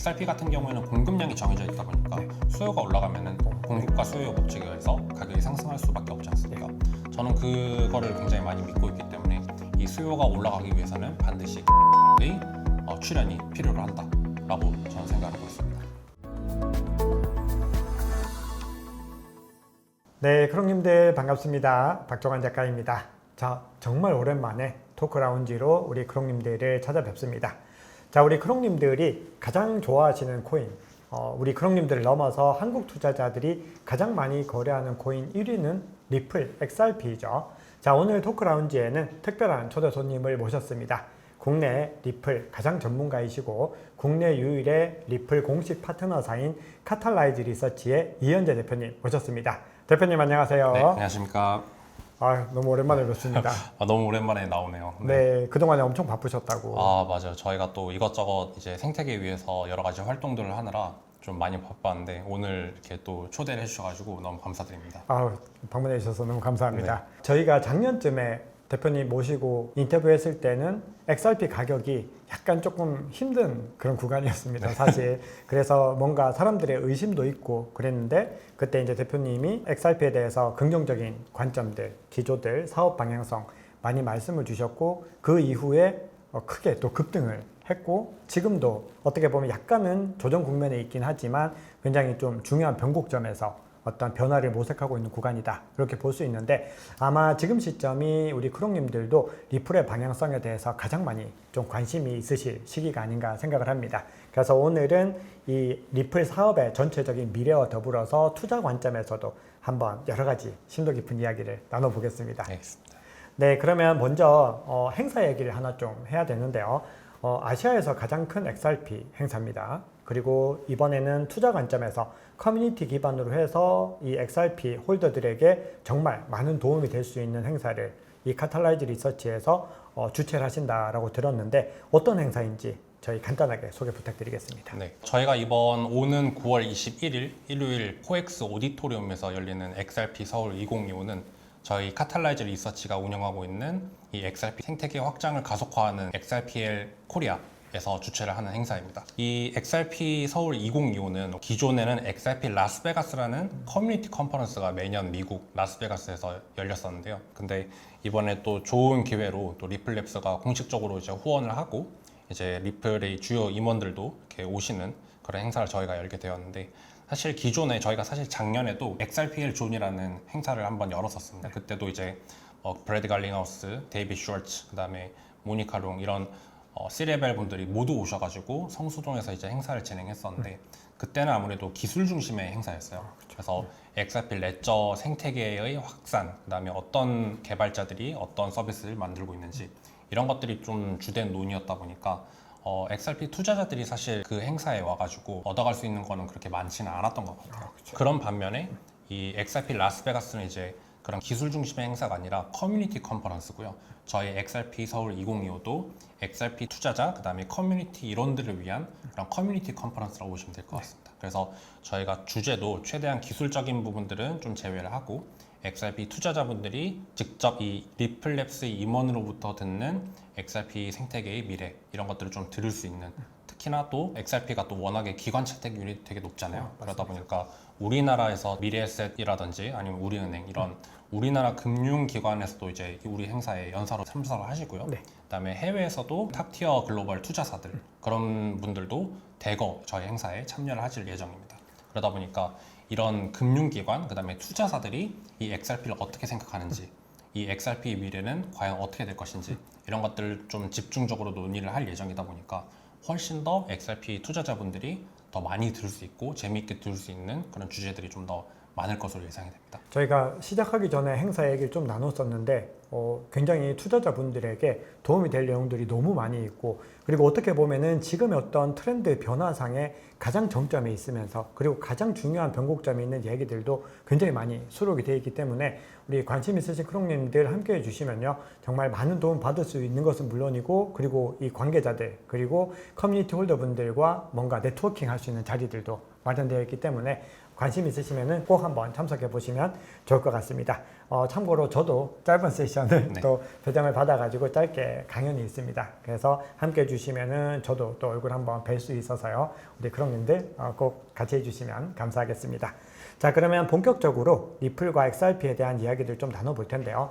XRP 같은 경우에는 공급량이 정해져 있다 보니까 수요가 올라가면은 공급과 수요의 법칙에 의해서 가격이 상승할 수밖에 없지 않습니까? 저는 그거를 굉장히 많이 믿고 있기 때문에 이 수요가 올라가기 위해서는 반드시 의 출현이 필요로 한다라고 저는 생각하고 있습니다. 네, 크롱님들 반갑습니다. 박종환 작가입니다. 자, 정말 오랜만에 토크라운지로 우리 크롱님들을 찾아뵙습니다. 자, 우리 크롱님들이 가장 좋아하시는 코인, 우리 크롱님들을 넘어서 한국 투자자들이 가장 많이 거래하는 코인 1위는 리플 XRP죠. 자, 오늘 토크라운지에는 특별한 초대 손님을 모셨습니다. 국내 리플 가장 전문가이시고 국내 유일의 리플 공식 파트너사인 카탈라이즈 리서치의 이현재 대표님 모셨습니다. 대표님 안녕하세요. 네, 안녕하십니까. 너무 오랜만에 뵙습니다. 너무 오랜만에 나오네요. 네, 그동안에 엄청 바쁘셨다고. 맞아요. 저희가 또 이것저것 이제 생태계 위해서 여러 가지 활동들을 하느라 좀 많이 바빴는데 오늘 이렇게 또 초대를 해주셔가지고 너무 감사드립니다. 방문해 주셔서 너무 감사합니다. 저희가 작년쯤에 대표님 모시고 인터뷰했을 때는 XRP 가격이 약간 조금 힘든 그런 구간이었습니다, 사실. 그래서 뭔가 사람들의 의심도 있고 그랬는데 그때 이제 대표님이 XRP에 대해서 긍정적인 관점들, 기조들, 사업 방향성 많이 말씀을 주셨고 그 이후에 크게 또 급등을 했고 지금도 어떻게 보면 약간은 조정 국면에 있긴 하지만 굉장히 좀 중요한 변곡점에서 어떤 변화를 모색하고 있는 구간이다 이렇게 볼 수 있는데 아마 지금 시점이 우리 크롱님들도 리플의 방향성에 대해서 가장 많이 좀 관심이 있으실 시기가 아닌가 생각을 합니다. 그래서 오늘은 이 리플 사업의 전체적인 미래와 더불어서 투자 관점에서도 한번 여러 가지 심도 깊은 이야기를 나눠보겠습니다. 알겠습니다. 네, 그러면 먼저 행사 얘기를 하나 좀 해야 되는데요. 아시아에서 가장 큰 XRP 행사입니다. 그리고 이번에는 투자 관점에서 커뮤니티 기반으로 해서 이 XRP 홀더들에게 정말 많은 도움이 될 수 있는 행사를 이 카탈라이즈 리서치에서 주최를 하신다라고 들었는데 어떤 행사인지 저희 간단하게 소개 부탁드리겠습니다. 네, 저희가 이번 오는 9월 21일 일요일 코엑스 오디토리움에서 열리는 XRP 서울 2025는 저희 카탈라이즈 리서치가 운영하고 있는 이 XRP 생태계 확장을 가속화하는 XRPL 코리아에서 주최를 하는 행사입니다. 이 XRP 서울 2025는 기존에는 XRP 라스베가스라는 커뮤니티 컨퍼런스가 매년 미국 라스베가스에서 열렸었는데요. 근데 이번에 또 좋은 기회로 또 리플랩스가 공식적으로 이제 후원을 하고 이제 리플의 주요 임원들도 이렇게 오시는 그런 행사를 저희가 열게 되었는데 사실 기존에 저희가 사실 작년에도 XRPL 존이라는 행사를 한번 열었었습니다. 그때도 이제 브래드 갈링하우스, 데이빗 슈얼츠, 그다음에 모니카 롱 이런 C레벨 분들이 모두 오셔가지고 성수동에서 이제 행사를 진행했었는데 그때는 아무래도 기술 중심의 행사였어요. 그래서 XRP 레저 생태계의 확산, 그다음에 어떤 개발자들이 어떤 서비스를 만들고 있는지 이런 것들이 좀 주된 논의였다 보니까 XRP 투자자들이 사실 그 행사에 와가지고 얻어갈 수 있는 거는 그렇게 많지는 않았던 것 같아요. 그런 반면에 이 XRP 라스베가스는 이제 그런 기술 중심의 행사가 아니라 커뮤니티 컨퍼런스고요. 저희 XRP 서울 2025도 XRP 투자자, 그 다음에 커뮤니티 일원들을 위한 그런 커뮤니티 컨퍼런스라고 보시면 될 것 같습니다. 그래서 저희가 주제도 최대한 기술적인 부분들은 좀 제외를 하고 XRP 투자자분들이 직접 이 리플랩스 임원으로부터 듣는 XRP 생태계의 미래 이런 것들을 좀 들을 수 있는 특히나 또 XRP가 또 워낙에 기관 채택률이 되게 높잖아요. 그러다 보니까 우리나라에서 미래에셋이라든지 아니면 우리은행 이런 우리나라 금융기관에서도 이제 우리 행사에 연사로 참석을 하시고요. 그다음에 해외에서도 탑티어 글로벌 투자사들 그런 분들도 대거 저희 행사에 참여를 하실 예정입니다. 그러다 보니까 이런 금융기관, 그 다음에 투자사들이 이 XRP를 어떻게 생각하는지 이 XRP의 미래는 과연 어떻게 될 것인지 이런 것들을 좀 집중적으로 논의를 할 예정이다 보니까 훨씬 더 XRP 투자자분들이 더 많이 들을 수 있고 재미있게 들을 수 있는 그런 주제들이 좀 더 많을 것으로 예상이 됩니다. 저희가 시작하기 전에 행사 얘기를 좀 나눴었는데 굉장히 투자자분들에게 도움이 될 내용들이 너무 많이 있고 그리고 어떻게 보면은 지금의 어떤 트렌드 변화상에 가장 정점에 있으면서 그리고 가장 중요한 변곡점에 있는 얘기들도 굉장히 많이 수록이 되어 있기 때문에 우리 관심 있으신 크롱님들 함께 해주시면요 정말 많은 도움 받을 수 있는 것은 물론이고 그리고 이 관계자들 그리고 커뮤니티 홀더분들과 뭔가 네트워킹 할 수 있는 자리들도 마련되어 있기 때문에 관심 있으시면 꼭 한번 참석해 보시면 좋을 것 같습니다. 참고로 저도 짧은 세션을 또 배정을 받아가지고 짧게 강연이 있습니다. 그래서 함께 해주시면 해주시면은 저도 또 얼굴 한번 뵐 수 있어서요. 우리 크롱님들 꼭 같이 해주시면 감사하겠습니다. 자, 그러면 본격적으로 리플과 XRP에 대한 이야기들 좀 나눠볼 텐데요.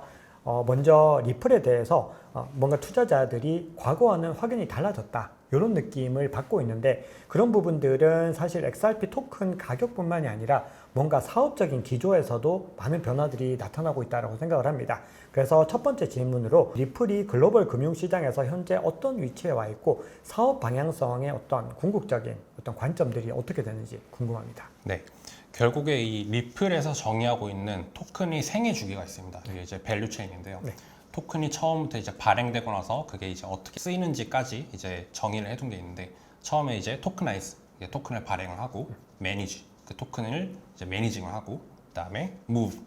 먼저 리플에 대해서 뭔가 투자자들이 과거와는 확연히 달라졌다, 이런 느낌을 받고 있는데, 그런 부분들은 사실 XRP 토큰 가격뿐만이 아니라 뭔가 사업적인 기조에서도 많은 변화들이 나타나고 있다고 생각을 합니다. 그래서 첫 번째 질문으로 리플이 글로벌 금융시장에서 현재 어떤 위치에 와 있고 사업 방향성의 어떤 궁극적인 어떤 관점들이 어떻게 되는지 궁금합니다. 네. 결국에 이 리플에서 정의하고 있는 토큰이 생애 주기가 있습니다. 이게 이제 밸류 체인인데요. 네. 토큰이 처음부터 이제 발행되고 나서 그게 이제 어떻게 쓰이는지까지 이제 정의를 해둔 게 있는데, 처음에 이제 토크나이즈, 토큰을 발행을 하고, 매니지, 그 토큰을 이제 매니징을 하고, 그다음에 무브,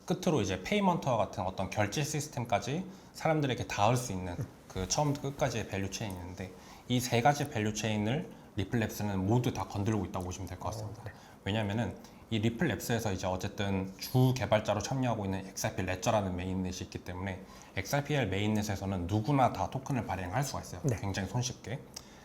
끝으로 이제 페이먼트와 같은 어떤 결제 시스템까지 사람들에게 닿을 수 있는 그 처음부터 끝까지의 밸류 체인이 있는데, 이 세 가지 밸류 체인을 리플랩스는 모두 다 건들고 있다고 보시면 될 것 같습니다. 왜냐면은 이 리플랩스에서 이제 어쨌든 주 개발자로 참여하고 있는 XRP 레저라는 메인넷이 있기 때문에 XRPL 메인넷에서는 누구나 다 토큰을 발행할 수가 있어요. 네. 굉장히 손쉽게.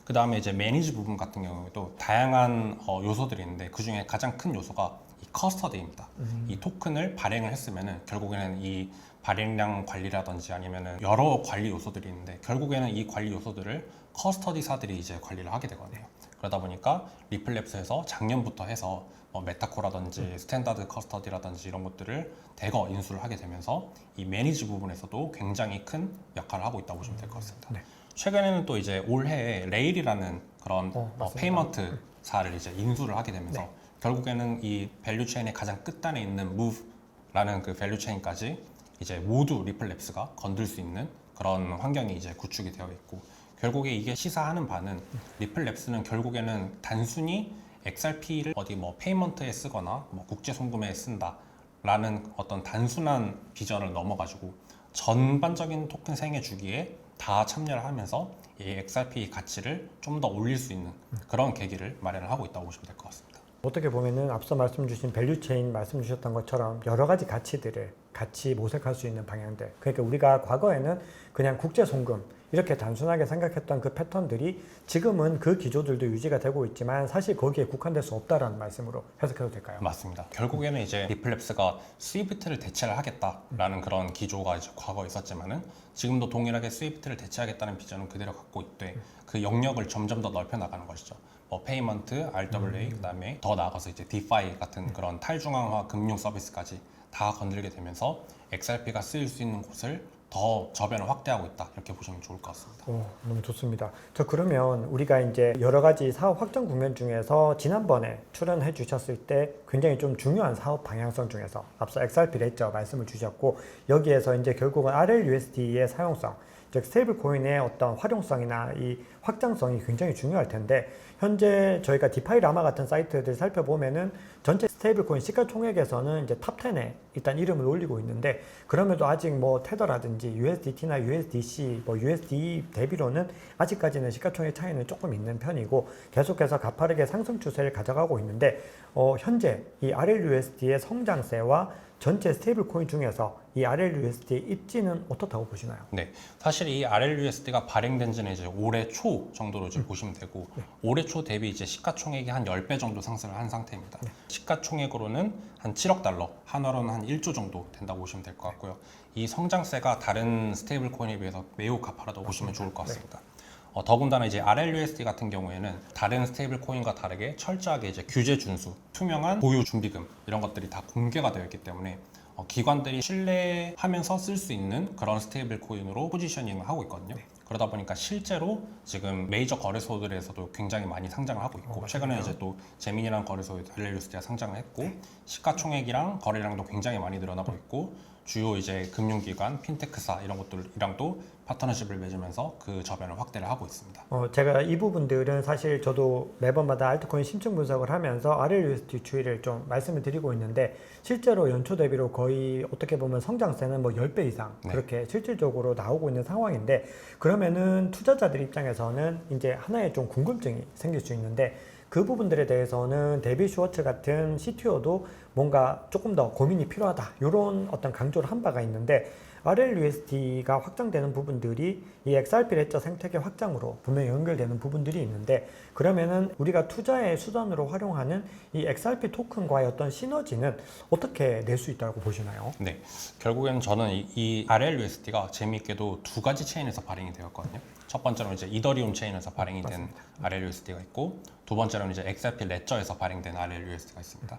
그 다음에 이제 매니지 부분 같은 경우에도 다양한 요소들이 있는데, 그 중에 가장 큰 요소가 이 커스터디입니다. 이 토큰을 발행을 했으면은 결국에는 이 발행량 관리라든지 아니면은 여러 관리 요소들이 있는데, 결국에는 이 관리 요소들을 커스터디사들이 이제 관리를 하게 되거든요. 그러다 보니까 리플랩스에서 작년부터 해서 메타코라든지 스탠다드 커스터디라든지 이런 것들을 대거 인수를 하게 되면서 이 매니지 부분에서도 굉장히 큰 역할을 하고 있다고 보시면 될 것 같습니다. 네. 최근에는 또 이제 올해에 레일이라는 그런 맞습니다. 페이먼트사를 이제 인수를 하게 되면서 네. 결국에는 이 밸류 체인의 가장 끝단에 있는 무브라는 그 밸류 체인까지 이제 모두 리플랩스가 건들 수 있는 그런 환경이 이제 구축이 되어 있고, 결국에 이게 시사하는 바는 리플랩스는 결국에는 단순히 XRP를 어디 뭐 페이먼트에 쓰거나 뭐 국제 송금에 쓴다라는 어떤 단순한 비전을 넘어가지고 전반적인 토큰 생애 주기에 다 참여를 하면서 이 XRP 가치를 좀 더 올릴 수 있는 그런 계기를 마련을 하고 있다고 보시면 될 것 같습니다. 어떻게 보면은 앞서 말씀 주신 밸류체인 말씀 주셨던 것처럼 여러 가지 가치들을 같이 모색할 수 있는 방향들, 그러니까 우리가 과거에는 그냥 국제 송금 이렇게 단순하게 생각했던 그 패턴들이 지금은 그 기조들도 유지가 되고 있지만 사실 거기에 국한될 수 없다라는 말씀으로 해석해도 될까요? 맞습니다. 결국에는 이제 리플랩스가 스위프트를 대체를 하겠다라는 그런 기조가 이제 과거에 있었지만은 지금도 동일하게 스위프트를 대체하겠다는 비전은 그대로 갖고 있되, 그 영역을 점점 더 넓혀 나가는 것이죠. 페이먼트, RWA, 그다음에 더 나아가서 이제 디파이 같은 그런 탈중앙화 금융 서비스까지 다 건들게 되면서 XRP가 쓰일 수 있는 곳을 더 저변을 확대하고 있다, 이렇게 보시면 좋을 것 같습니다. 너무 좋습니다. 저 그러면 우리가 이제 여러 가지 사업 확장 국면 중에서 지난번에 출연해 주셨을 때 굉장히 좀 중요한 사업 방향성 중에서 앞서 XRP 레저 말씀을 주셨고, 여기에서 이제 결국은 RLUSD의 사용성, 즉 스테이블 코인의 어떤 활용성이나 이 확장성이 굉장히 중요할 텐데, 현재 저희가 디파이 라마 같은 사이트들 살펴보면은 전체 스테이블 코인 시가총액에서는 이제 탑 10에 일단 이름을 올리고 있는데, 그럼에도 아직 뭐 테더라든지 USDT나 USDC, 뭐 USD 대비로는 아직까지는 시가총액 차이는 조금 있는 편이고 계속해서 가파르게 상승 추세를 가져가고 있는데, 현재 이 RLUSD의 성장세와 전체 스테이블 코인 중에서 이 RLUSD의 입지는 어떻다고 보시나요? 네, 사실 이 RLUSD가 발행된 지는 이제 올해 초 정도로 지금 보시면 되고, 올해 초 대비 이제 시가총액이 한 10배 정도 상승을 한 상태입니다. 시가총액으로는 한 7억 달러, 한화로는 한 1조 정도 된다고 보시면 될 것 같고요. 이 성장세가 다른 스테이블 코인에 비해서 매우 가파르다고 보시면 좋을 것 같습니다. 더군다나 이제 RLUSD 같은 경우에는 다른 스테이블 코인과 다르게 철저하게 이제 규제 준수, 투명한 보유 준비금 이런 것들이 다 공개가 되어 있기 때문에 기관들이 신뢰하면서 쓸 수 있는 그런 스테이블 코인으로 포지셔닝을 하고 있거든요. 그러다 보니까 실제로 지금 메이저 거래소들에서도 굉장히 많이 상장을 하고 있고, 최근에 이제 또 제민이라는 거래소에도 RLUSD가 상장을 했고, 시가총액이랑 거래량도 굉장히 많이 늘어나고 있고, 주요 이제 금융기관, 핀테크사 이런 것들이랑도 파트너십을 맺으면서 그 저변을 확대를 하고 있습니다. 제가 이 부분들은 사실 저도 매번마다 알트코인 심층 분석을 하면서 RLUSD 추이를 좀 말씀을 드리고 있는데, 실제로 연초 대비로 거의 어떻게 보면 성장세는 뭐 10배 이상 그렇게 실질적으로 나오고 있는 상황인데, 그러면은 투자자들 입장에서는 이제 하나의 좀 궁금증이 생길 수 있는데, 그 부분들에 대해서는 데이빗 슈워츠 같은 CTO도 뭔가 조금 더 고민이 필요하다, 이런 어떤 강조를 한 바가 있는데, RLUSD가 확장되는 부분들이 이 XRP 레저 생태계 확장으로 분명히 연결되는 부분들이 있는데, 그러면은 우리가 투자의 수단으로 활용하는 이 XRP 토큰과의 어떤 시너지는 어떻게 낼 수 있다고 보시나요? 네, 결국에는 저는 이 RLUSD가 재미있게도 두 가지 체인에서 발행이 되었거든요. 첫 번째로는 이제 이더리움 체인에서 발행이 된 RLUSD가 있고, 두 번째로는 이제 XRP 레저에서 발행된 RLUSD가 있습니다.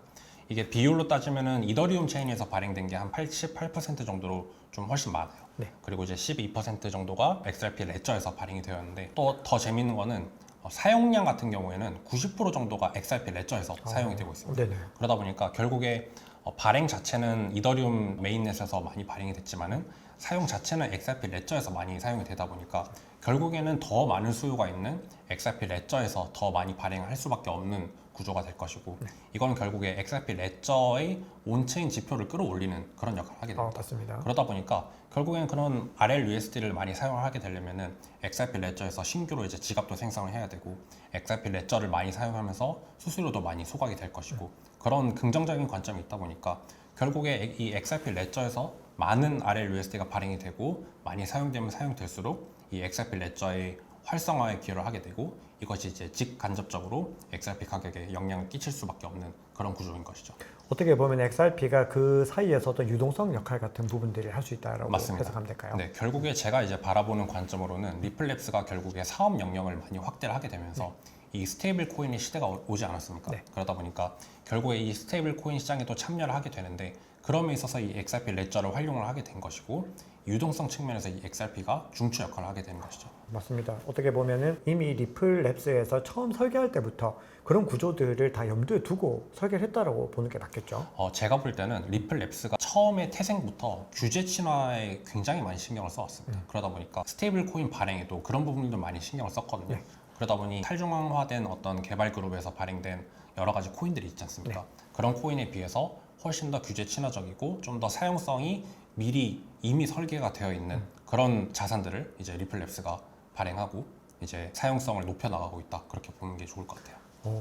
이게 비율로 따지면은 이더리움 체인에서 발행된 게 한 88% 정도로 좀 훨씬 많아요. 네. 그리고 이제 12% 정도가 XRP 레저에서 발행이 되었는데, 또 더 재밌는 거는 사용량 같은 경우에는 90% 정도가 XRP 레저에서 사용이 되고 있습니다. 네네. 그러다 보니까 결국에 발행 자체는 이더리움 메인넷에서 많이 발행이 됐지만은 사용 자체는 XRP 레저에서 많이 사용이 되다 보니까 결국에는 더 많은 수요가 있는 XRP 레저에서 더 많이 발행을 할 수밖에 없는 구조가 될 것이고, 이건 결국에 XRP 레저의 온체인 지표를 끌어올리는 그런 역할을 하게 됩니다. 맞습니다. 그러다 보니까 결국엔 그런 RLUSD를 많이 사용을 하게 되려면은 XRP 레저에서 신규로 이제 지갑도 생성을 해야 되고, XRP 레저를 많이 사용하면서 수수료도 많이 소각이 될 것이고, 그런 긍정적인 관점이 있다 보니까 결국에 이 XRP 레저에서 많은 RLUSD가 발행이 되고 많이 사용되면 사용될수록 이 XRP 레저의 활성화에 기여를 하게 되고, 이것이 이제 직간접적으로 XRP 가격에 영향을 끼칠 수밖에 없는 그런 구조인 것이죠. 어떻게 보면 XRP가 그 사이에서도 유동성 역할 같은 부분들을 할 수 있다라고 맞습니다. 해석하면 될까요? 네, 결국에 제가 이제 바라보는 관점으로는 리플랩스가 결국에 사업 영역을 많이 확대를 하게 되면서 이 스테이블 코인의 시대가 오지 않았습니까? 네. 그러다 보니까 결국에 이 스테이블 코인 시장에도 참여를 하게 되는데, 그럼에 있어서 이 XRP 레저를 활용을 하게 된 것이고, 유동성 측면에서 이 XRP가 중추 역할을 하게 되는 것이죠. 맞습니다. 어떻게 보면은 이미 리플랩스에서 처음 설계할 때부터 그런 구조들을 다 염두에 두고 설계를 했다라고 보는 게 맞겠죠. 제가 볼 때는 리플랩스가 처음에 태생부터 규제 친화에 굉장히 많이 신경을 써왔습니다. 그러다 보니까 스테이블 코인 발행에도 그런 부분들도 많이 신경을 썼거든요. 네. 그러다 보니 탈중앙화된 어떤 개발 그룹에서 발행된 여러 가지 코인들이 있지 않습니까? 그런 코인에 비해서 훨씬 더 규제 친화적이고 좀 더 사용성이 미리 이미 설계가 되어 있는 그런 자산들을 이제 리플랩스가 발행하고 이제 사용성을 높여 나가고 있다, 그렇게 보는 게 좋을 것 같아요.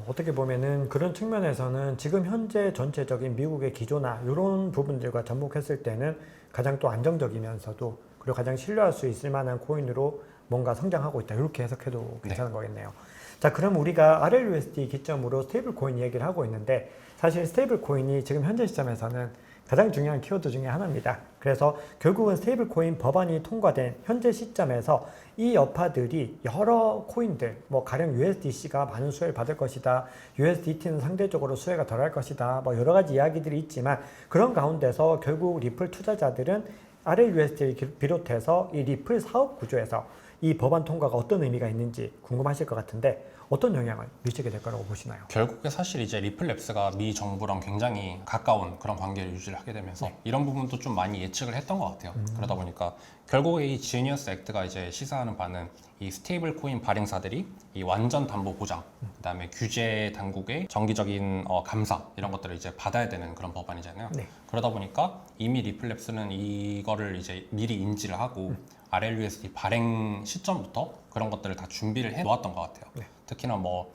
어떻게 보면은 그런 측면에서는 지금 현재 전체적인 미국의 기조나 이런 부분들과 접목했을 때는 가장 또 안정적이면서도 그리고 가장 신뢰할 수 있을 만한 코인으로 뭔가 성장하고 있다, 이렇게 해석해도 괜찮은 거겠네요. 자, 그럼 우리가 RLUSD 기점으로 스테이블 코인 얘기를 하고 있는데, 사실 스테이블 코인이 지금 현재 시점에서는 가장 중요한 키워드 중에 하나입니다. 그래서 결국은 스테이블 코인 법안이 통과된 현재 시점에서 이 여파들이 여러 코인들, 뭐 가령 USDC가 많은 수혜를 받을 것이다, USDT는 상대적으로 수혜가 덜할 것이다, 뭐 여러 가지 이야기들이 있지만, 그런 가운데서 결국 리플 투자자들은 RLUSD를 비롯해서 이 리플 사업 구조에서 이 법안 통과가 어떤 의미가 있는지 궁금하실 것 같은데, 어떤 영향을 미치게 될 거라고 보시나요? 결국에 사실 이제 리플랩스가 미 정부랑 굉장히 가까운 그런 관계를 유지를 하게 되면서 이런 부분도 좀 많이 예측을 했던 것 같아요. 그러다 보니까 결국에 이 지니어스 액트가 이제 시사하는 바는 이 스테이블 코인 발행사들이 이 완전 담보 보장, 그다음에 규제 당국의 정기적인 감사, 이런 것들을 이제 받아야 되는 그런 법안이잖아요. 네. 그러다 보니까 이미 리플랩스는 이거를 이제 미리 인지를 하고 RLUSD 발행 시점부터 그런 것들을 다 준비를 해 놓았던 것 같아요. 특히나 뭐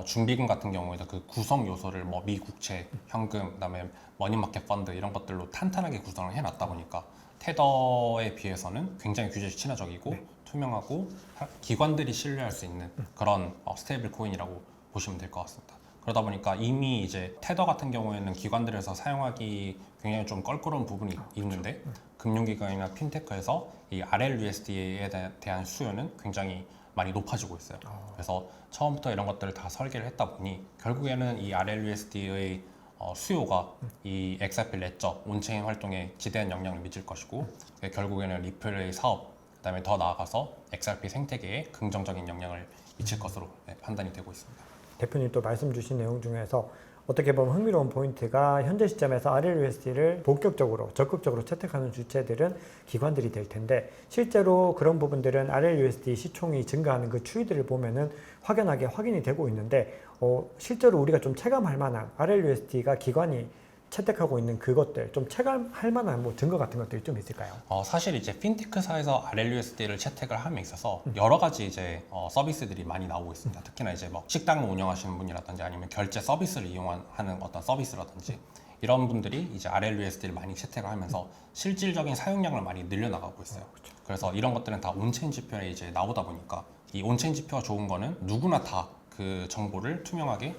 준비금 같은 경우에도 그 구성 요소를 뭐 미국채, 현금, 그다음에 머니마켓 펀드 이런 것들로 탄탄하게 구성을 해놨다 보니까 테더에 비해서는 굉장히 규제 친화적이고 투명하고 기관들이 신뢰할 수 있는 그런 스테이블 코인이라고 보시면 될 것 같습니다. 그러다 보니까 이미 이제 테더 같은 경우에는 기관들에서 사용하기 굉장히 좀 껄끄러운 부분이 있는데, 금융기관이나 핀테크에서 이 RLUSD에 대한 수요는 굉장히 많이 높아지고 있어요. 그래서 처음부터 이런 것들을 다 설계를 했다 보니 결국에는 이 RLUSD의 수요가 이 XRP 레저 온체인 활동에 지대한 영향을 미칠 것이고, 결국에는 리플의 사업, 그다음에 더 나아가서 XRP 생태계에 긍정적인 영향을 미칠 것으로 판단이 되고 있습니다. 대표님 또 말씀 주신 내용 중에서 어떻게 보면 흥미로운 포인트가, 현재 시점에서 RLUSD를 본격적으로 적극적으로 채택하는 주체들은 기관들이 될 텐데, 실제로 그런 부분들은 RLUSD 시총이 증가하는 그 추이들을 보면은 확연하게 확인이 되고 있는데, 실제로 우리가 좀 체감할 만한 RLUSD가 기관이 채택하고 있는 그것들, 좀 체감할 만한 뭐 증거 같은 것들이 좀 있을까요? 사실 이제 핀테크사에서 RLUSD를 채택을 함에 있어서 여러 가지 이제 서비스들이 많이 나오고 있습니다. 특히나 이제 뭐 식당을 운영하시는 분이라든지 아니면 결제 서비스를 이용하는 어떤 서비스라든지 이런 분들이 이제 RLUSD를 많이 채택을 하면서 실질적인 사용량을 많이 늘려나가고 있어요. 그래서 이런 것들은 다 온체인 지표에 이제 나오다 보니까 이 온체인 지표가 좋은 거는 누구나 다 그 정보를 투명하게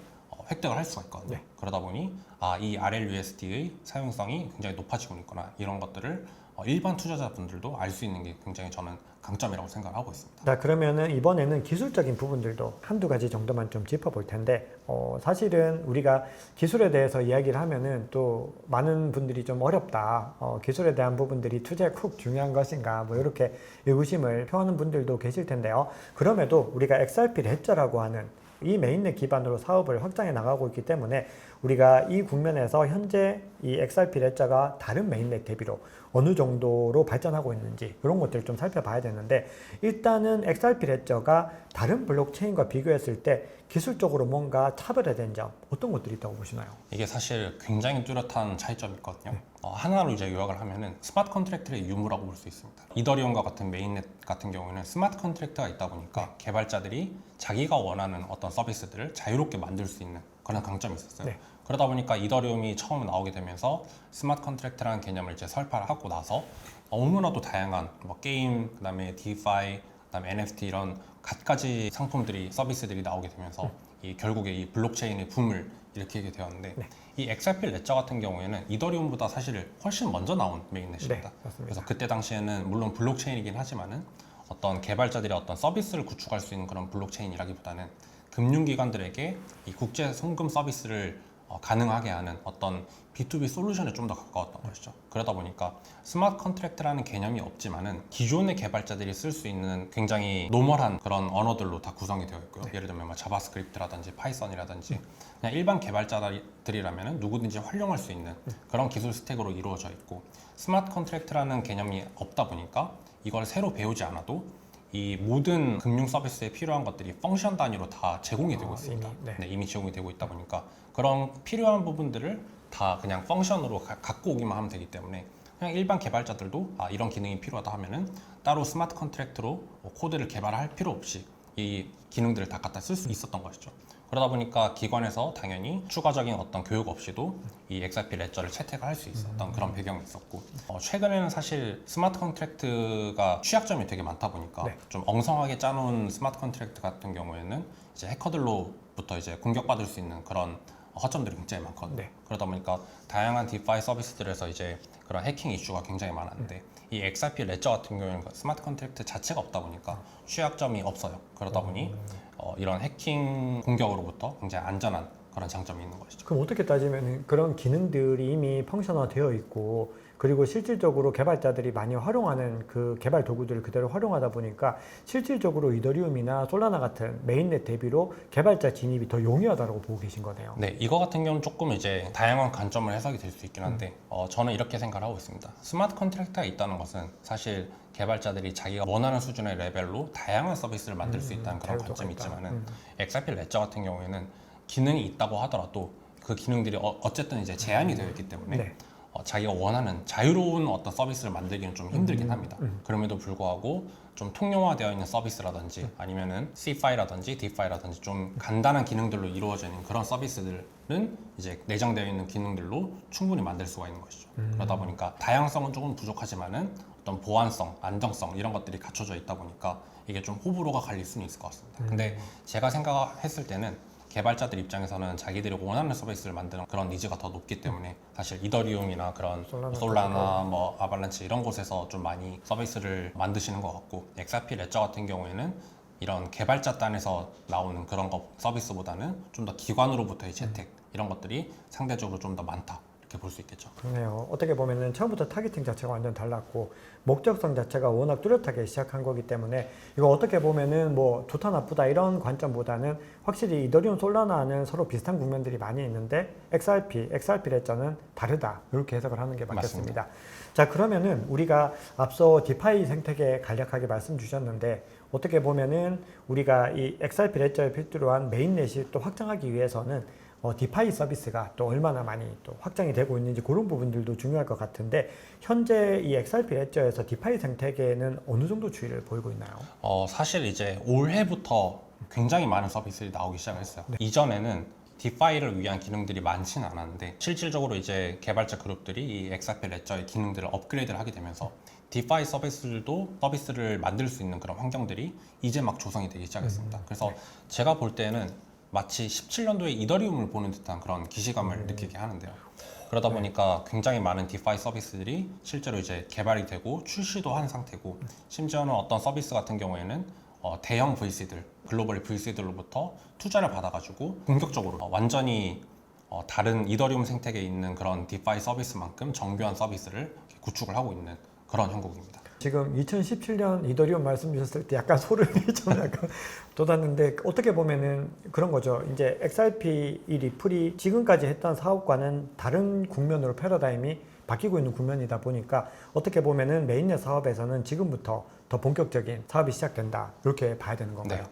획득을 할 수가 있거든요. 그러다 보니 이 RLUSD의 사용성이 굉장히 높아지고 있구나, 이런 것들을 일반 투자자분들도 알 수 있는 게 굉장히 저는 강점이라고 생각을 하고 있습니다. 자, 그러면은 이번에는 기술적인 부분들도 한두 가지 정도만 좀 짚어볼 텐데, 사실은 우리가 기술에 대해서 이야기를 하면은 또 많은 분들이 좀 어렵다, 기술에 대한 부분들이 투자에 쿡 중요한 것인가, 뭐 이렇게 의구심을 표하는 분들도 계실 텐데요. 그럼에도 우리가 XRP 레저라고 하는 이 메인넷 기반으로 사업을 확장해 나가고 있기 때문에 우리가 이 국면에서 현재 이 XRP 레저가 다른 메인넷 대비로 어느 정도로 발전하고 있는지 이런 것들을 좀 살펴봐야 되는데, 일단은 XRP 레저가 다른 블록체인과 비교했을 때 기술적으로 뭔가 차별화된 점, 어떤 것들이 있다고 보시나요? 이게 사실 굉장히 뚜렷한 차이점이 있거든요. 하나로 이제 요약을 하면은 스마트 컨트랙트의 유무라고 볼 수 있습니다. 이더리움과 같은 메인넷 같은 경우에는 스마트 컨트랙트가 있다 보니까 개발자들이 자기가 원하는 어떤 서비스들을 자유롭게 만들 수 있는 그런 강점이 있었어요. 네. 그러다 보니까 이더리움이 처음 나오게 되면서 스마트 컨트랙트라는 개념을 이제 설파를 하고 나서 너무나도 다양한 뭐 게임, 그다음에 디파이, 그다음에 NFT 이런 갖가지 상품들이, 서비스들이 나오게 되면서 결국에 이 블록체인의 붐을 일으키게 되었는데, 이 XRP 레저 같은 경우에는 이더리움보다 사실 훨씬 먼저 나온 메인넷입니다. 맞습니다. 그래서 그때 당시에는 물론 블록체인이긴 하지만은 어떤 개발자들이 어떤 서비스를 구축할 수 있는 그런 블록체인이라기보다는 금융기관들에게 이 국제 송금 서비스를 가능하게 하는 어떤 B2B 솔루션에 좀 더 가까웠던 것이죠. 그러다 보니까 스마트 컨트랙트라는 개념이 없지만은 기존의 개발자들이 쓸 수 있는 굉장히 노멀한 그런 언어들로 다 구성이 되어 있고요. 예를 들면 뭐 자바스크립트라든지 파이썬이라든지 그냥 일반 개발자들이라면은 누구든지 활용할 수 있는 그런 기술 스택으로 이루어져 있고, 스마트 컨트랙트라는 개념이 없다 보니까 이걸 새로 배우지 않아도 이 모든 금융 서비스에 필요한 것들이 펑션 단위로 다 제공이 되고 있습니다. 이미 제공이 되고 있다 보니까 그런 필요한 부분들을 다 그냥 펑션으로 갖고 오기만 하면 되기 때문에 그냥 일반 개발자들도 이런 기능이 필요하다 하면은 따로 스마트 컨트랙트로 코드를 개발할 필요 없이 이 기능들을 다 갖다 쓸 수 있었던 것이죠. 그러다 보니까 기관에서 당연히 추가적인 어떤 교육 없이도 이 XRP 레저를 채택을 할 수 있었던 그런 배경이 있었고, 최근에는 사실 스마트 컨트랙트가 취약점이 되게 많다 보니까 좀 엉성하게 짜놓은 스마트 컨트랙트 같은 경우에는 이제 해커들로부터 이제 공격받을 수 있는 그런 허점들이 굉장히 많거든요. 그러다 보니까 다양한 디파이 서비스들에서 이제 그런 해킹 이슈가 굉장히 많았는데, 이 XRP 레저 같은 경우에는 스마트 컨트랙트 자체가 없다 보니까 취약점이 없어요. 그러다 보니 이런 해킹 공격으로부터 굉장히 안전한 그런 장점이 있는 것이죠. 그럼 어떻게 따지면 그런 기능들이 이미 펑셔널 되어 있고, 그리고 실질적으로 개발자들이 많이 활용하는 그 개발 도구들을 그대로 활용하다 보니까 실질적으로 이더리움이나 솔라나 같은 메인넷 대비로 개발자 진입이 더 용이하다고 보고 계신 거네요. 네, 이거 같은 경우는 조금 이제 다양한 관점을 해석이 될 수 있긴 한데 저는 이렇게 생각을 하고 있습니다. 스마트 컨트랙트가 있다는 것은 사실 개발자들이 자기가 원하는 수준의 레벨로 다양한 서비스를 만들 수 있다는 그런 관점이 있지만은 XRP 레저 같은 경우에는 기능이 있다고 하더라도 그 기능들이 어쨌든 이제 제한이 되어 있기 때문에 자기가 원하는 자유로운 어떤 서비스를 만들기는 좀 힘들긴 합니다. 그럼에도 불구하고 좀 통용화되어 있는 서비스라든지 아니면은 C5라든지 D5라든지 좀 간단한 기능들로 이루어져 있는 그런 서비스들은 이제 내장되어 있는 기능들로 충분히 만들 수가 있는 것이죠. 그러다 보니까 다양성은 조금 부족하지만은 어떤 보안성, 안정성 이런 것들이 갖춰져 있다 보니까 이게 좀 호불호가 갈릴 수는 있을 것 같습니다. 근데 제가 생각했을 때는 개발자들 입장에서는 자기들이 원하는 서비스를 만드는 그런 니즈가 더 높기 때문에 사실 이더리움이나 그런 솔라나, 뭐 아발란치 이런 곳에서 좀 많이 서비스를 만드시는 것 같고, XRP 레저 같은 경우에는 이런 개발자 단에서 나오는 그런 서비스보다는 좀 더 기관으로부터의 채택 이런 것들이 상대적으로 좀 더 많다, 이렇게 볼 수 있겠죠. 그러네요. 어떻게 보면은 처음부터 타겟팅 자체가 완전 달랐고 목적성 자체가 워낙 뚜렷하게 시작한 거기 때문에 이거 어떻게 보면은 뭐 좋다 나쁘다 이런 관점보다는 확실히 이더리움 솔라나는 서로 비슷한 국면들이 많이 있는데 XRP 레저는 다르다, 이렇게 해석을 하는 게 맞겠습니다. 자, 그러면은 우리가 앞서 디파이 생태계 간략하게 말씀 주셨는데, 어떻게 보면은 우리가 이 XRP 레저에 필두로 한 메인넷이 또 확장하기 위해서는 디파이 서비스가 또 얼마나 많이 또 확장이 되고 있는지 그런 부분들도 중요할 것 같은데, 현재 이 XRP 레저에서 디파이 생태계는 어느 정도 추이를 보이고 있나요? 사실 이제 올해부터 굉장히 많은 서비스들이 나오기 시작했어요. 이전에는 디파이를 위한 기능들이 많지는 않았는데 실질적으로 이제 개발자 그룹들이 이 XRP 레저의 기능들을 업그레이드를 하게 되면서 디파이 서비스들도 서비스를 만들 수 있는 그런 환경들이 이제 막 조성이 되기 시작했습니다. 그래서 제가 볼 때는 마치 17년도에 이더리움을 보는 듯한 그런 기시감을 느끼게 하는데요. 그러다 보니까 굉장히 많은 디파이 서비스들이 실제로 이제 개발이 되고 출시도 한 상태고, 심지어는 어떤 서비스 같은 경우에는 대형 VC들, 글로벌 VC들로부터 투자를 받아가지고 본격적으로 완전히 다른 이더리움 생태계에 있는 그런 디파이 서비스만큼 정교한 서비스를 구축을 하고 있는 그런 형국입니다. 지금 2017년 이더리움 말씀 주셨을 때 약간 소름이 좀 약간 돋았는데, 어떻게 보면은 그런 거죠. 이제 XRP 이 리플이 지금까지 했던 사업과는 다른 국면으로 패러다임이 바뀌고 있는 국면이다 보니까 어떻게 보면은 메인넷 사업에서는 지금부터 더 본격적인 사업이 시작된다, 이렇게 봐야 되는 건가요? 네.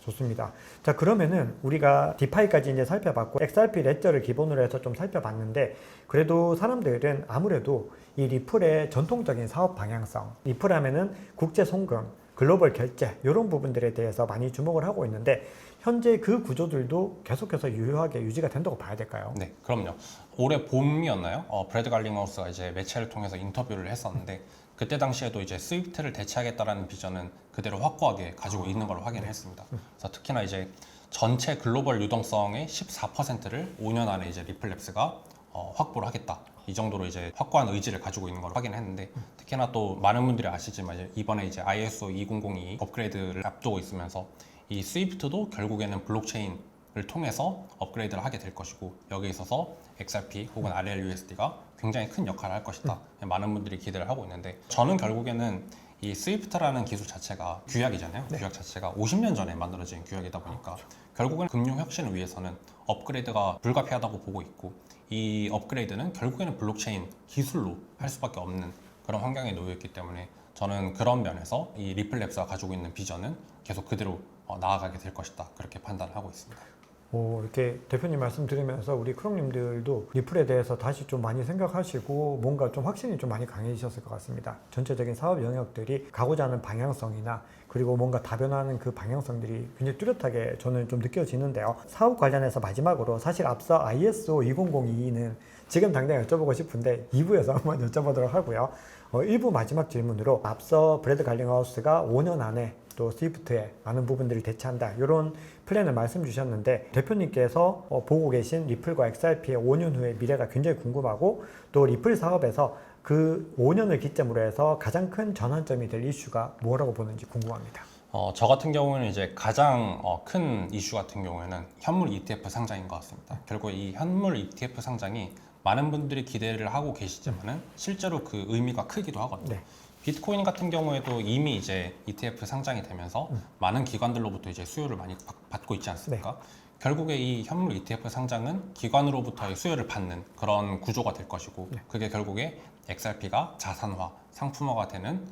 좋습니다. 자, 그러면은 우리가 디파이까지 이제 살펴봤고 XRP 레저를 기본으로 해서 좀 살펴봤는데, 그래도 사람들은 아무래도 이 리플의 전통적인 사업 방향성, 리플 하면은 국제 송금, 글로벌 결제 이런 부분들에 대해서 많이 주목을 하고 있는데, 현재 그 구조들도 계속해서 유효하게 유지가 된다고 봐야 될까요? 네, 그럼요. 올해 봄이었나요? 브래드 갈링하우스가 이제 매체를 통해서 인터뷰를 했었는데, 그때 당시에도 이제 스위프트를 대체하겠다라는 비전은 그대로 확고하게 가지고 있는 걸로 확인을 했습니다. 그래서 특히나 이제 전체 글로벌 유동성의 14%를 5년 안에 이제 리플랩스가 확보를 하겠다, 이 정도로 이제 확고한 의지를 가지고 있는 걸 확인했는데, 특히나 또 많은 분들이 아시지만 이번에 이제 ISO 2002 업그레이드를 앞두고 있으면서 이 스위프트도 결국에는 블록체인을 통해서 업그레이드를 하게 될 것이고, 여기에 있어서 XRP 혹은 RLUSD가 굉장히 큰 역할을 할 것이다, 많은 분들이 기대를 하고 있는데, 저는 결국에는 이 스위프트라는 기술 자체가 규약이잖아요. 규약 자체가 50년 전에 만들어진 규약이다 보니까 결국에는 금융 혁신을 위해서는 업그레이드가 불가피하다고 보고 있고, 이 업그레이드는 결국에는 블록체인 기술로 할 수밖에 없는 그런 환경에 놓여 있기 때문에, 저는 그런 면에서 이 리플랩스가 가지고 있는 비전은 계속 그대로 나아가게 될 것이다, 그렇게 판단을 하고 있습니다. 이렇게 대표님 말씀 들으면서 우리 크롱님들도 리플에 대해서 다시 좀 많이 생각하시고 뭔가 좀 확신이 좀 많이 강해지셨을 것 같습니다. 전체적인 사업 영역들이 가고자 하는 방향성이나 그리고 뭔가 다변화하는 그 방향성들이 굉장히 뚜렷하게 저는 좀 느껴지는데요. 사업 관련해서 마지막으로, 사실 앞서 ISO 2002는 지금 당장 여쭤보고 싶은데 2부에서 한번 여쭤보도록 하고요. 1부 마지막 질문으로, 앞서 브래드 갈링하우스가 5년 안에 또 스위프트의 많은 부분들을 대체한다, 이런 플랜을 말씀 주셨는데, 대표님께서 보고 계신 리플과 XRP의 5년 후의 미래가 굉장히 궁금하고, 또 리플 사업에서 그 5년을 기점으로 해서 가장 큰 전환점이 될 이슈가 뭐라고 보는지 궁금합니다. 저 같은 경우는 이제 가장 큰 이슈 같은 경우에는 현물 ETF 상장인 것 같습니다. 결국 이 현물 ETF 상장이 많은 분들이 기대를 하고 계시지만은 실제로 그 의미가 크기도 하거든요. 네. 비트코인 같은 경우에도 이미 이제 ETF 상장이 되면서 많은 기관들로부터 이제 수요를 많이 받고 있지 않습니까? 결국에 이 현물 ETF 상장은 기관으로부터의 수요를 받는 그런 구조가 될 것이고, 그게 결국에 XRP가 자산화, 상품화가 되는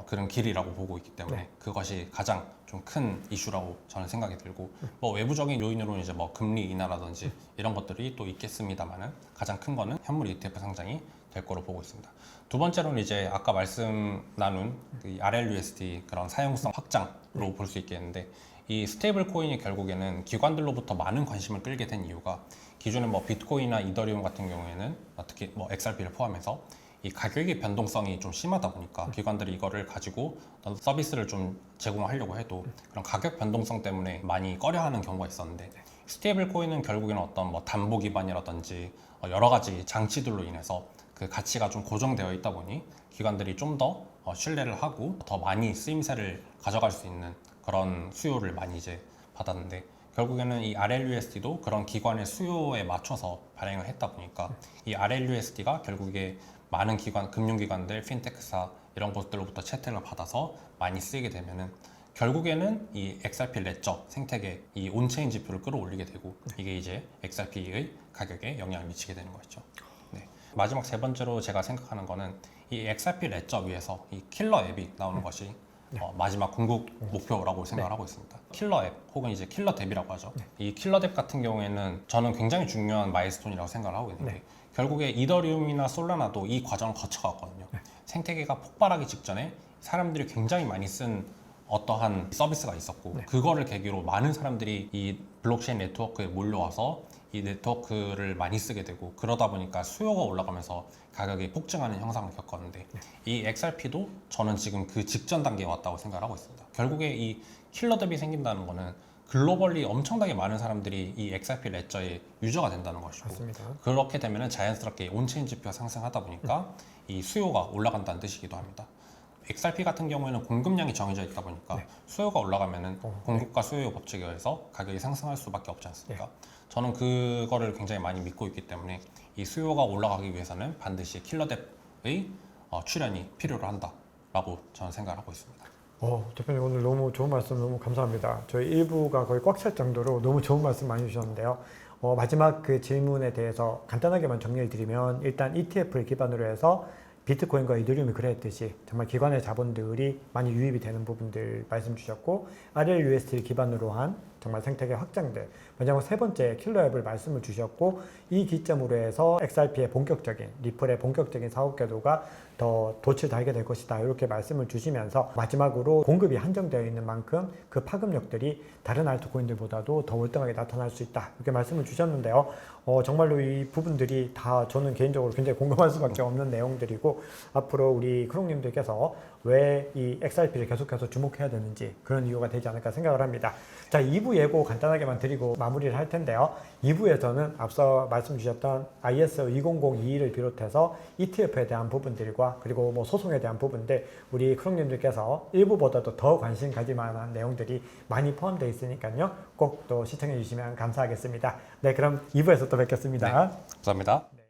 그런 길이라고 보고 있기 때문에 그것이 가장 좀 큰 이슈라고 저는 생각이 들고, 뭐 외부적인 요인으로는 이제 뭐 금리 인하라든지 이런 것들이 또 있겠습니다만은, 가장 큰 거는 현물 ETF 상장이 될 거로 보고 있습니다. 두 번째로는 이제 아까 말씀 나눈 그 RLUSD 그런 사용성 확장으로 볼 수 있겠는데, 이 스테이블 코인이 결국에는 기관들로부터 많은 관심을 끌게 된 이유가, 기존에 뭐 비트코인이나 이더리움 같은 경우에는 특히 뭐 XRP를 포함해서 이 가격의 변동성이 좀 심하다 보니까 기관들이 이거를 가지고 어떤 서비스를 좀 제공하려고 해도 그런 가격 변동성 때문에 많이 꺼려하는 경우가 있었는데, 스테이블 코인은 결국에는 어떤 뭐 담보 기반이라든지 여러 가지 장치들로 인해서 그 가치가 좀 고정되어 있다 보니 기관들이 좀 더 신뢰를 하고 더 많이 쓰임새를 가져갈 수 있는 그런 수요를 많이 이제 받았는데, 결국에는 이 RLUSD도 그런 기관의 수요에 맞춰서 발행을 했다 보니까 이 RLUSD가 결국에 많은 기관, 금융기관들, 핀테크사 이런 곳들로부터 채택을 받아서 많이 쓰이게 되면은, 결국에는 이 XRP 레저 생태계 이 온체인 지표를 끌어올리게 되고, 이게 이제 XRP의 가격에 영향을 미치게 되는 거죠. 네. 마지막 세 번째로 제가 생각하는 거는, 이 XRP 레저 위에서 이 킬러 앱이 나오는 것이 마지막 궁극 목표라고 생각을 하고 있습니다. 킬러 앱 혹은 이제 킬러 뎁이라고 하죠. 이 킬러 뎁 같은 경우에는 저는 굉장히 중요한 마일스톤이라고 생각을 하고 있는데, 결국에 이더리움이나 솔라나도 이 과정을 거쳐갔거든요. 생태계가 폭발하기 직전에 사람들이 굉장히 많이 쓴 어떠한 서비스가 있었고, 그거를 계기로 많은 사람들이 이 블록체인 네트워크에 몰려와서 이 네트워크를 많이 쓰게 되고 그러다 보니까 수요가 올라가면서 가격이 폭증하는 현상을 겪었는데 이 XRP도 저는 지금 그 직전 단계에 왔다고 생각을 하고 있습니다. 결국에 이 킬러 뎁이 생긴다는 거는 글로벌리 엄청나게 많은 사람들이 이 XRP 레저의 유저가 된다는 것이고 맞습니다. 그렇게 되면 자연스럽게 온체인 지표가 상승하다 보니까 이 수요가 올라간다는 뜻이기도 합니다. XRP 같은 경우에는 공급량이 정해져 있다 보니까 수요가 올라가면은 공급과 수요 법칙에 의해서 가격이 상승할 수밖에 없지 않습니까? 저는 그거를 굉장히 많이 믿고 있기 때문에 이 수요가 올라가기 위해서는 반드시 킬러 뎁의 출현이 필요로 한다라고 저는 생각을 하고 있습니다. 대표님 오늘 너무 좋은 말씀 너무 감사합니다. 저희 1부가 거의 꽉 찰 정도로 너무 좋은 말씀 많이 주셨는데요. 마지막 그 질문에 대해서 간단하게만 정리를 드리면 일단 ETF를 기반으로 해서 비트코인과 이더리움이 그랬듯이 정말 기관의 자본들이 많이 유입이 되는 부분들 말씀 주셨고 RLUSD를 기반으로 한 정말 생태계 확장들 마지막 세 번째 킬러 앱을 말씀을 주셨고 이 기점으로 해서 XRP의 본격적인 리플의 본격적인 사업 궤도가 더 돛을 달게 될 것이다 이렇게 말씀을 주시면서 마지막으로 공급이 한정되어 있는 만큼 그 파급력들이 다른 알트코인들보다도 더 월등하게 나타날 수 있다 이렇게 말씀을 주셨는데요. 정말로 이 부분들이 다 저는 개인적으로 굉장히 공감할 수밖에 없는 내용들이고 앞으로 우리 크롱님들께서 왜 이 XRP를 계속해서 주목해야 되는지 그런 이유가 되지 않을까 생각을 합니다. 자, 2부 예고 간단하게만 드리고 마무리를 할 텐데요. 2부에서는 앞서 말씀 주셨던 ISO 20022를 비롯해서 ETF에 대한 부분들과 그리고 뭐 소송에 대한 부분들 우리 크롱님들께서 1부보다도 더 관심 가질 만한 내용들이 많이 포함되어 있으니까요. 꼭 또 시청해 주시면 감사하겠습니다. 네, 그럼 2부에서 또 뵙겠습니다. 네, 감사합니다.